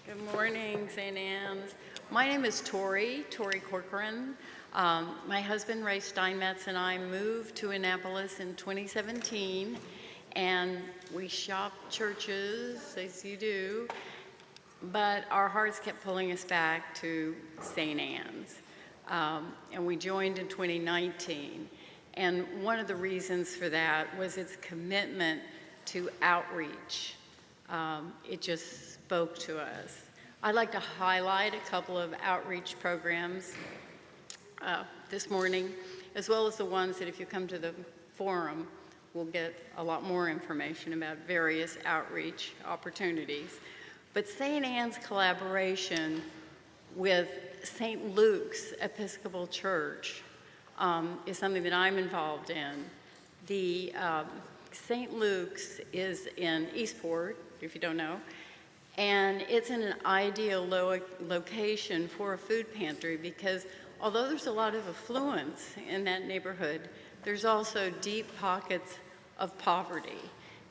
Good morning, St. Anne's. My name is Tori Corcoran. My husband, Ray Steinmetz, and I moved to Annapolis in 2017, and we shopped churches, as you do, but our hearts kept pulling us back to St. Anne's. And we joined in 2019. And one of the reasons for that was its commitment to outreach. It just spoke to us. I'd like to highlight a couple of outreach programs this morning, as well as the ones that if you come to the forum, we'll get a lot more information about various outreach opportunities. But St. Anne's collaboration with St. Luke's Episcopal Church is something that I'm involved in. The St. Luke's is in Eastport, if you don't know, and it's in an ideal location for a food pantry because although there's a lot of affluence in that neighborhood, there's also deep pockets of poverty.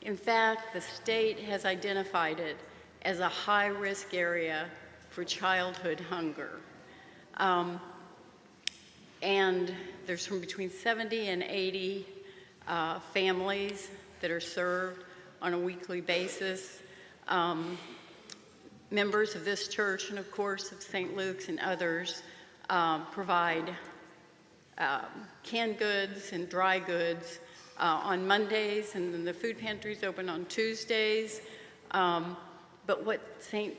In fact, the state has identified it as a high-risk area for childhood hunger. And there's from between 70 and 80 families that are served on a weekly basis. Members of this church and of course of St. Luke's and others provide canned goods and dry goods on Mondays, and then the food pantry is open on Tuesdays. But what St.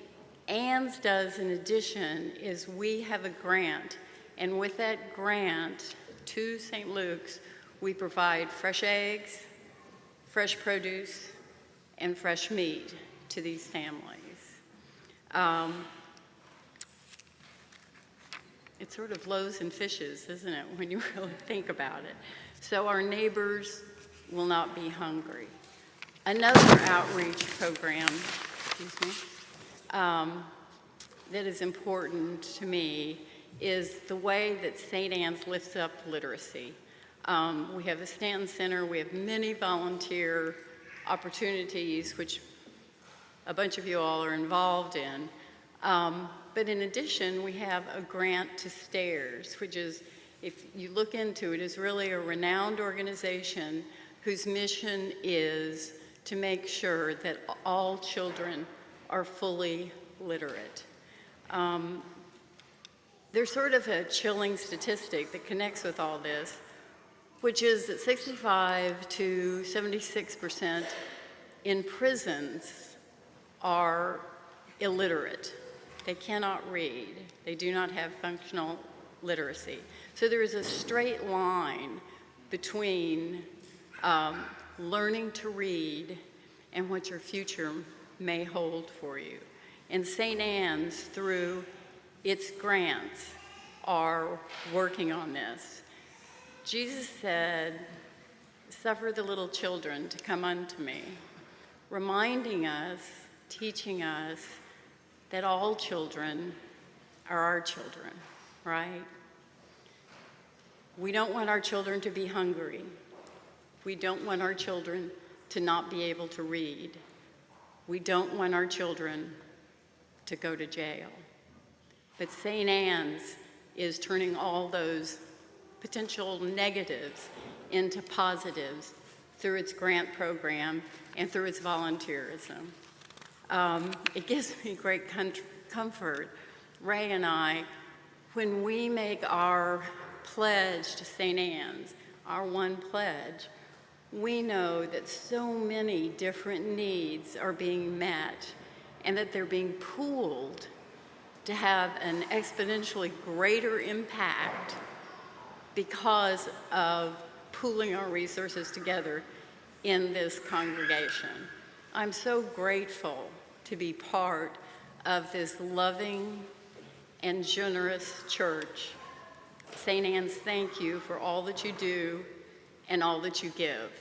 Anne's does in addition is we have a grant, and with that grant to St. Luke's, we provide fresh eggs, fresh produce, and fresh meat to these families. It's sort of loaves and fishes, isn't it, when you really think about it? So our neighbors will not be hungry. Another outreach program, that is important to me is the way that St. Anne's lifts up literacy. We have the Stanton Center, we have many volunteer opportunities, which a bunch of you all are involved in. But in addition, we have a grant to STAIRS, which is, if you look into it, is really a renowned organization whose mission is to make sure that all children are fully literate. There's sort of a chilling statistic that connects with all this, which is that 65 to 76% in prisons are illiterate. They cannot read. They do not have functional literacy. So there is a straight line between learning to read and what your future may hold for you. And St. Anne's, through its grants, are working on this. Jesus said, "Suffer the little children to come unto me," reminding us, teaching us that all children are our children, right? We don't want our children to be hungry. We don't want our children to not be able to read. We don't want our children to go to jail. But St. Anne's is turning all those potential negatives into positives through its grant program and through its volunteerism. It gives me great comfort, Ray and I, when we make our pledge to St. Anne's, our one pledge, we know that so many different needs are being met and that they're being pooled to have an exponentially greater impact because of pooling our resources together in this congregation. I'm so grateful to be part of this loving and generous church. St. Anne's, thank you for all that you do and all that you give.